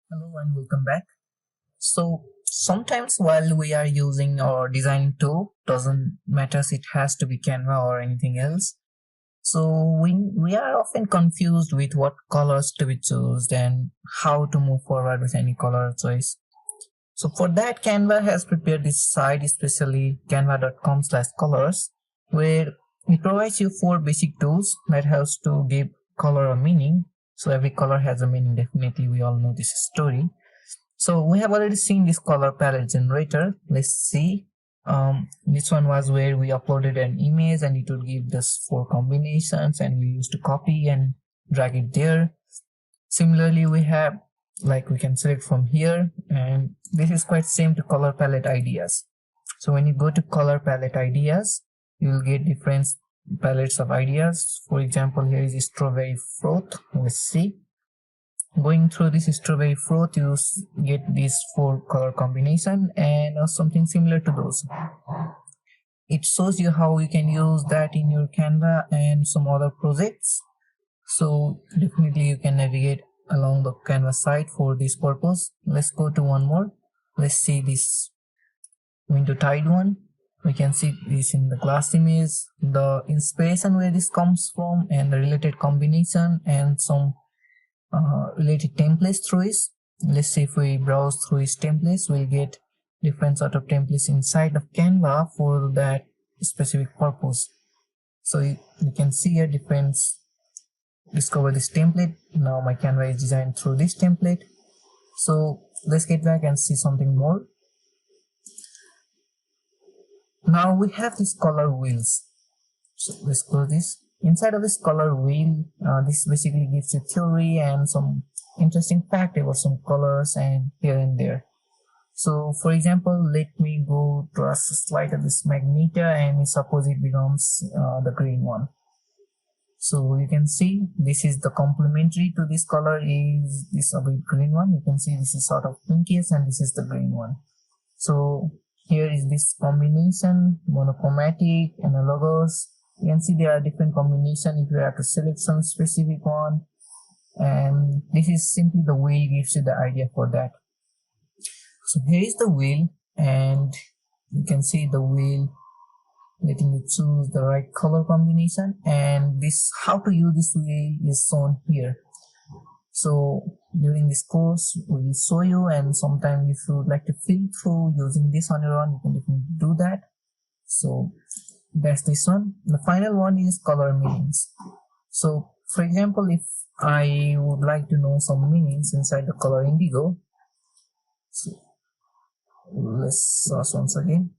Hello and welcome back. So sometimes while we are using our design tool, doesn't matter if it has to be Canva or anything else. So we are often confused with what colors to be chosen and how to move forward with any color choice. So for that, Canva has prepared this site, especially canva.com/colors, where it provides you 4 basic tools that helps to give color a meaning. So every color has a meaning. Definitely, we all know this story. So we have already seen this color palette generator. Let's see. This one was where we uploaded an image and it would give us 4 combinations and we used to copy and drag it there. Similarly, we have we can select from here, and this is quite same to color palette ideas. So when you go to color palette ideas, you will get different palettes of ideas. For example, here is strawberry fruit. Let's see. Going through this strawberry fruit, you get these 4 color combination and something similar to those. It shows you how you can use that in your Canva and some other projects. So definitely you can navigate along the Canva site for this purpose. Let's go to one more. Let's see this window tide one. We can see this in the class image, the inspiration where this comes from and the related combination and some related templates through it. Let's say if we browse through his templates, we'll get different sort of templates inside of Canva for that specific purpose. So you can see here different. Discover this template. Now my Canva is designed through this template. So let's get back and see something more. Now we have these color wheels. So let's close this. Inside of this color wheel, this basically gives you theory and some interesting fact about some colors and here and there. So for example, let me go to a slide of this magenta and suppose it becomes the green one. So you can see this is the complementary to this color is this a bit green one. You can see this is sort of pinkish and this is the green one. So here is this combination, monochromatic, analogous. You can see there are different combinations if you have to select some specific one, and this is simply the wheel gives you the idea for that. So here is the wheel and you can see the wheel letting you choose the right color combination, and this how to use this wheel is shown here. So during this course we will show you, and sometimes if you would like to fill through using this on your own, you can definitely do that. So that's this one. The final one is color meanings. So for example, if I would like to know some meanings inside the color indigo, so let's search once again.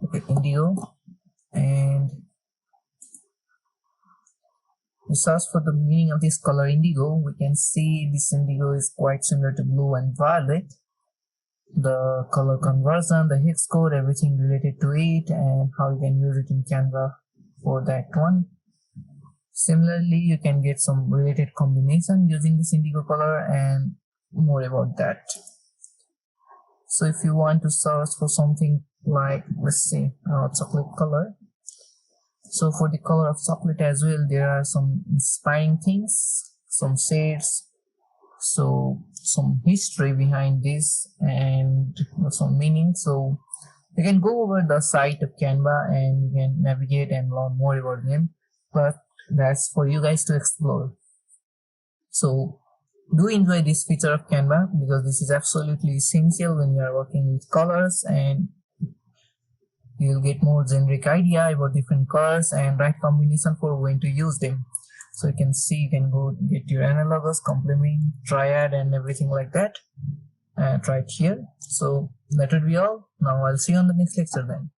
Okay, indigo, and we search for the meaning of this color indigo. We can see this indigo is quite similar to blue and violet. The color conversion, the hex code, everything related to it, and how you can use it in Canva for that one. Similarly, you can get some related combination using this indigo color and more about that. So if you want to search for something like, let's say, chocolate color. So for the color of chocolate as well, there are some inspiring things, some shades, so some history behind this and some meaning. So you can go over the site of Canva and you can navigate and learn more about them, but that's for you guys to explore. So do enjoy this feature of Canva because this is absolutely essential when you are working with colors, and you'll get more generic idea about different colors and right combination for when to use them. So you can see, you can go get your analogous, complement, triad and everything like that, and try it here. So that would be all. Now I'll see you on the next lecture then.